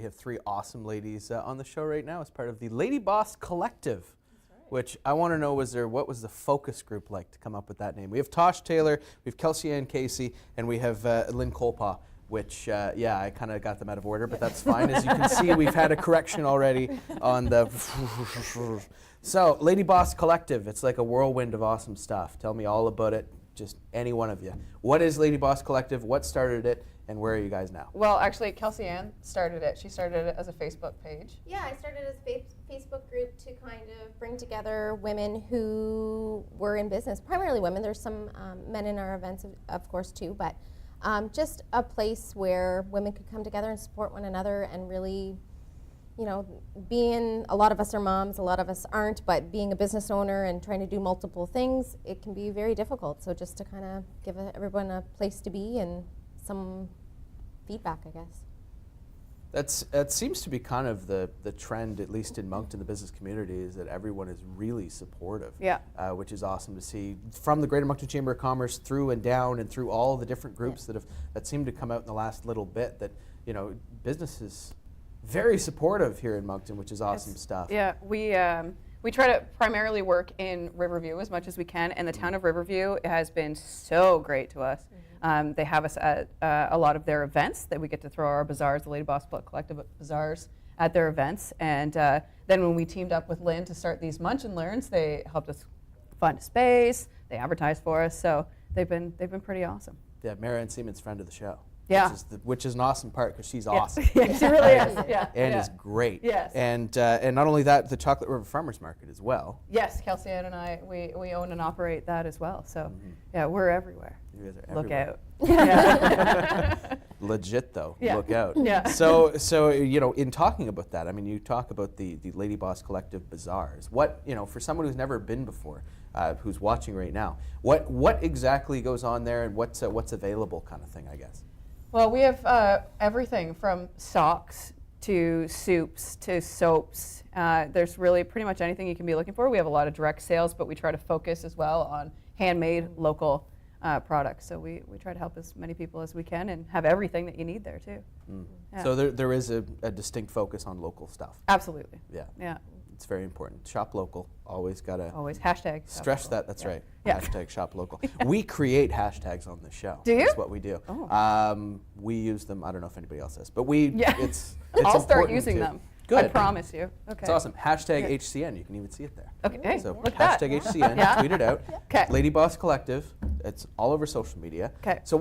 have three awesome ladies on the show right now as part of the Ladyboss Collective. Which I want to know what was the focus group like to come up with that name? We have Tosh Taylor, we have Kelsie-Ann Caissie, and we have Lynn Colepaugh, which, I kind of got them out of order, but that's fine. As you can see, we've had a correction already on the... So, Ladyboss Collective, it's like a whirlwind of awesome stuff. Tell me all about it, just any one of you. What is Ladyboss Collective? What started it? And where are you guys now? Well, actually, Kelsie-Ann started it. She started it as a Facebook page. Yeah, I started as a Facebook group to kind of bring together women who were in business, primarily women. There's some men in our events, of course, too, but just a place where women could come together and support one another and really, you know, a lot of us are moms, a lot of us aren't, but being a business owner and trying to do multiple things, it can be very difficult. So just to kind of give everyone a place to be and some feedback, I guess. That seems to be kind of the trend, at least in Moncton, the business community, is that everyone is really supportive. Yeah. Which is awesome to see from the Greater Moncton Chamber of Commerce through and down and through all the different groups that seem to come out in the last little bit. That business is very supportive here in Moncton, which is awesome stuff. Yeah, we try to primarily work in Riverview as much as we can, and the town of Riverview has been so great to us. They have us at a lot of their events that we get to throw our bazaars, the Ladyboss Collective bazaars, at their events. And then when we teamed up with Lynn to start these Munch and Learns, they helped us fund a space. They advertised for us, so they've been pretty awesome. Yeah, Marianne Seaman's friend of the show. Yeah. Which is an awesome part because she's awesome. Yeah, she really is. Yeah. And is great. Yes. And not only that, the Chocolate River Farmers Market as well. Yes, Kelsie-Ann and I, we own and operate that as well. So, yeah, we're everywhere. You guys are Look everywhere. out. Yeah. Legit though. Yeah. Look out. Yeah. So in talking about that, I mean, you talk about the Ladyboss Collective bazaars. What for someone who's never been before, who's watching right now, what exactly goes on there, and what's available, kind of thing, I guess. Well, we have everything from socks to soups to soaps. There's really pretty much anything you can be looking for. We have a lot of direct sales, but we try to focus as well on handmade, local products. So we try to help as many people as we can and have everything that you need there too. Yeah. So there is a distinct focus on local stuff. Absolutely. Yeah. Yeah. It's very important. Shop local. Always gotta hashtag stress that. That's right. Yeah. Hashtag shop local. We create hashtags on the show. Do you? That's what we do. Oh. We use them. I don't know if anybody else does, but we. Yeah. It's I'll start important using to. them. Good. I promise you. Okay. It's awesome. Hashtag HCN. You can even see it there. Okay. Hey, So look at hashtag that. HCN. Yeah. Tweet it out. Okay. Ladyboss Collective. It's all over social media. Okay. So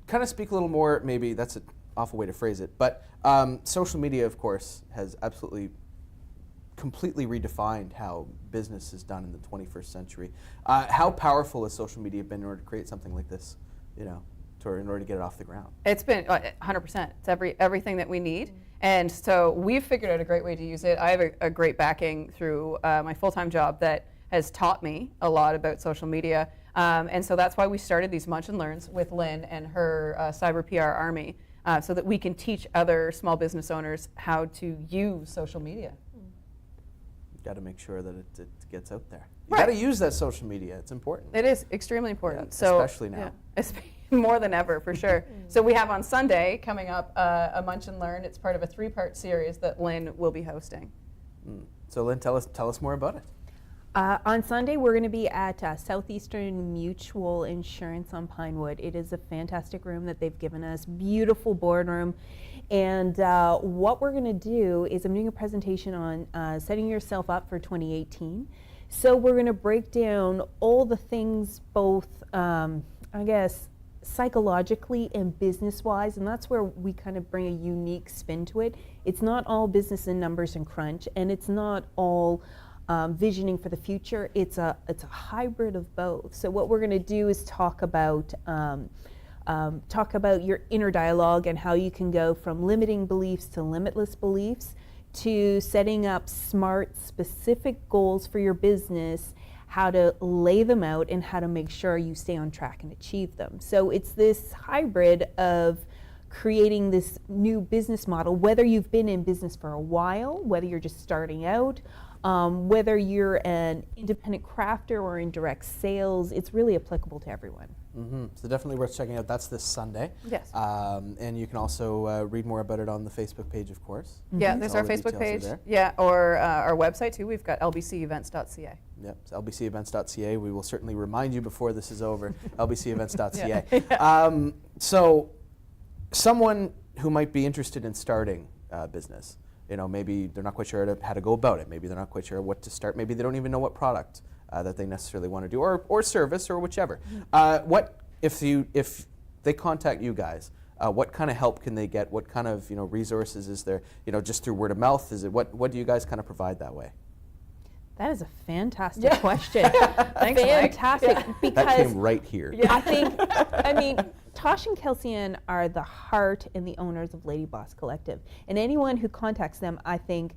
kind of speak a little more. Maybe that's an awful way to phrase it, but social media, of course, has absolutely completely redefined how business is done in the 21st century. How powerful has social media been in order to create something like this, in order to get it off the ground? It's been 100%. It's everything that we need. And so we've figured out a great way to use it. I have a great backing through my full-time job that has taught me a lot about social media. And so that's why we started these Munch and Learns with Lynn and her cyber PR army, so that we can teach other small business owners how to use social media. Got to make sure that it gets out there. You Right. got to use that social media. It's important. It is extremely important. Yeah, So especially now. Yeah, more than ever, for sure. So we have on Sunday coming up a Munch and Learn. It's part of a 3-part series that Lynn will be hosting. So Lynn, tell us more about it. On Sunday, we're going to be at Southeastern Mutual Insurance on Pinewood. It is a fantastic room that they've given us, beautiful boardroom. And what we're going to do is I'm doing a presentation on setting yourself up for 2018. So we're going to break down all the things, both, I guess, psychologically and business-wise, and that's where we kind of bring a unique spin to it. It's not all business and numbers and crunch, and it's not all visioning for the future. It's a hybrid of both. So what we're going to do is talk about your inner dialogue and how you can go from limiting beliefs to limitless beliefs, to setting up smart, specific goals for your business, how to lay them out, and how to make sure you stay on track and achieve them. So it's this hybrid of creating this new business model, whether you've been in business for a while, whether you're just starting out, Whether you're an independent crafter or in direct sales, it's really applicable to everyone. So definitely worth checking out. That's this Sunday. Yes. And you can also read more about it on the Facebook page, of course. Yeah, So there's all our the Facebook details are page. there. Yeah, or our website too. We've got lbcevents.ca. Yep, it's lbcevents.ca. We will certainly remind you before this is over, lbcevents.ca. Yeah. So someone who might be interested in starting a business, maybe they're not quite sure how to go about it. Maybe they're not quite sure what to start. Maybe they don't even know what product that they necessarily want to do, or service, or whichever. What if they contact you guys? What kind of help can they get? What kind of resources is there? Just through word of mouth? Is it what do you guys kind of provide that way? That is a fantastic question. Thanks, Mike. Fantastic, because That came right here. I mean, Tosh and Kelsie-Ann are the heart and the owners of Ladyboss Collective. And anyone who contacts them, I think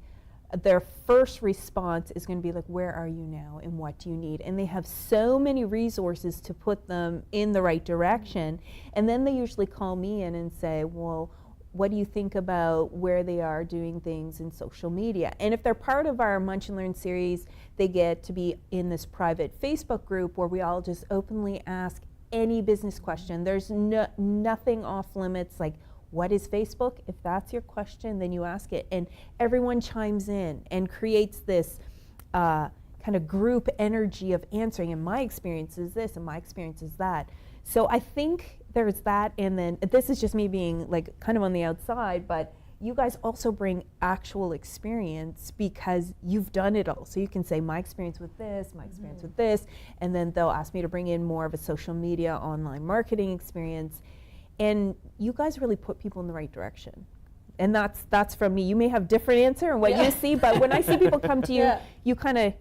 their first response is going to be like, where are you now and what do you need? And they have so many resources to put them in the right direction. And then they usually call me in and say, well, what do you think about where they are doing things in social media? And if they're part of our Munch and Learn series, they get to be in this private Facebook group where we all just openly ask any business question. There's nothing off limits, like, what is Facebook? If that's your question, then you ask it. And everyone chimes in and creates this kind of group energy of answering. And my experience is this, and my experience is that. So I think there's that, and then this is just me being like kind of on the outside, but you guys also bring actual experience because you've done it all. So you can say my experience with this, my experience with this, and then they'll ask me to bring in more of a social media, online marketing experience. And you guys really put people in the right direction. And that's from me. You may have different answer and what you see, but when I see people come to you, you kind of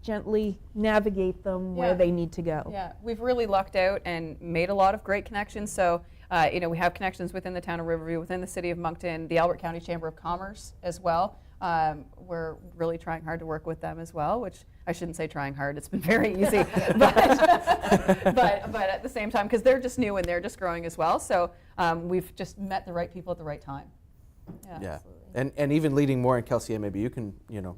gently navigate them where they need to go. Yeah, we've really lucked out and made a lot of great connections. So, we have connections within the town of Riverview, within the city of Moncton, the Albert County Chamber of Commerce as well. We're really trying hard to work with them as well, which I shouldn't say trying hard, it's been very easy. but at the same time, because they're just new and they're just growing as well. So we've just met the right people at the right time. Yeah. And even leading more in Kelsie-Ann, maybe you can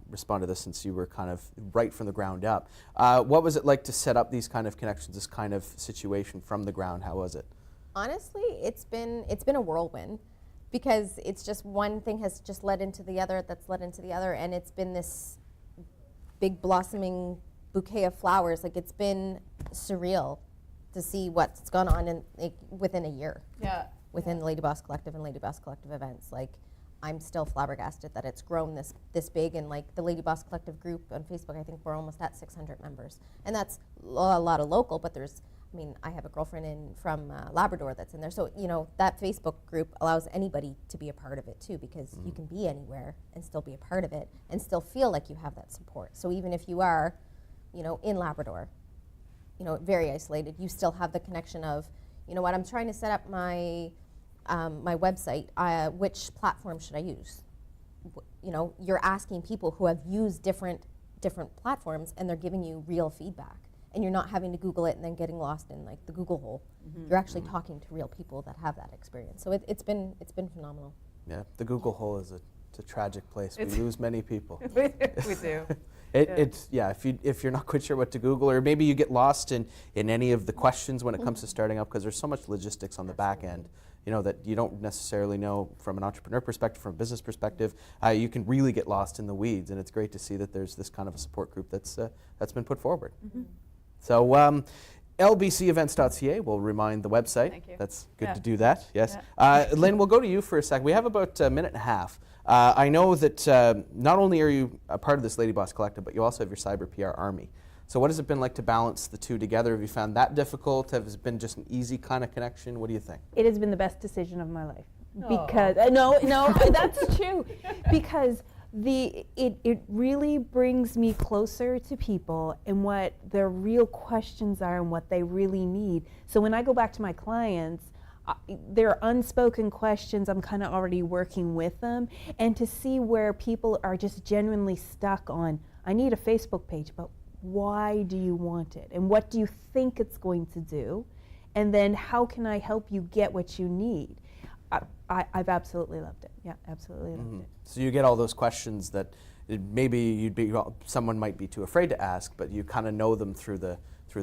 respond to this since you were kind of right from the ground up. What was it like to set up these kind of connections, this kind of situation from the ground? How was it? Honestly, it's been a whirlwind, because it's just one thing has just led into the other, that's led into the other, and it's been this big blossoming bouquet of flowers. Like, it's been surreal to see what's gone on within a year. Yeah. Within the Ladyboss Collective and Ladyboss Collective events. Like, I'm still flabbergasted that it's grown this big, and like the Ladyboss Collective group on Facebook, I think we're almost at 600 members. And that's a lot of local, but I have a girlfriend from Labrador that's in there. So, that Facebook group allows anybody to be a part of it too, because you can be anywhere and still be a part of it and still feel like you have that support. So even if you are, in Labrador, very isolated, you still have the connection of, I'm trying to set up my my website, which platform should I use? You're asking people who have used different platforms, and they're giving you real feedback. And you're not having to Google it and then getting lost in like the Google hole. You're actually talking to real people that have that experience. So it's been phenomenal. Yeah, the Google hole is a tragic place. We lose many people. we do. It's if you're not quite sure what to Google, or maybe you get lost in any of the questions when it comes to starting up, because there's so much logistics on the back end, that you don't necessarily know from an entrepreneur perspective, from a business perspective. You can really get lost in the weeds, and it's great to see that there's this kind of a support group that's been put forward. So lbcevents.ca, we'll remind the website. Thank you. That's good to do that, yes. Lynn, we'll go to you for a second. We have about a minute and a half. I know that not only are you a part of this Ladyboss Collective, but you also have your cyber PR army. So what has it been like to balance the two together? Have you found that difficult? Has it been just an easy kind of connection? What do you think? It has been the best decision of my life. Because no, that's true. Because it really brings me closer to people and what their real questions are and what they really need. So when I go back to my clients, there are unspoken questions. I'm kind of already working with them, and to see where people are just genuinely stuck on, I need a Facebook page, but why do you want it? And what do you think it's going to do? And then how can I help you get what you need? I've absolutely loved it. Yeah, absolutely loved it. So you get all those questions that maybe you'd be someone might be too afraid to ask, but you kind of know them through the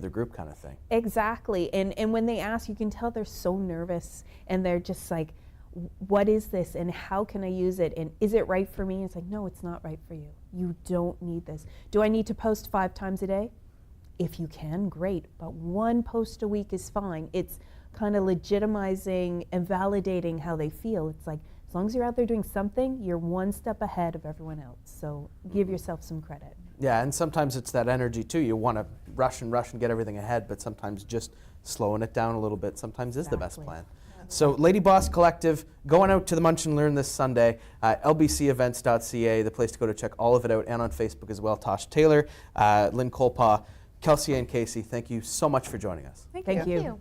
group kind of thing. Exactly. And when they ask, you can tell they're so nervous and they're just like, what is this and how can I use it and is it right for me? It's like, no, it's not right for you. You don't need this. Do I need to post 5 times a day? If you can, great, but 1 post a week is fine. It's kind of legitimizing and validating how they feel. It's like, as long as you're out there doing something, you're 1 step ahead of everyone else. So give yourself some credit. Yeah, and sometimes it's that energy too. You want to rush and get everything ahead, but sometimes just slowing it down a little bit sometimes is the best plan. So Ladyboss Collective, going out to the Munch and Learn this Sunday, lbcevents.ca, the place to go to check all of it out, and on Facebook as well. Tosh Taylor, Lynn Colepaugh, Kelsie-Ann, Caissie, thank you so much for joining us. Thank you. you.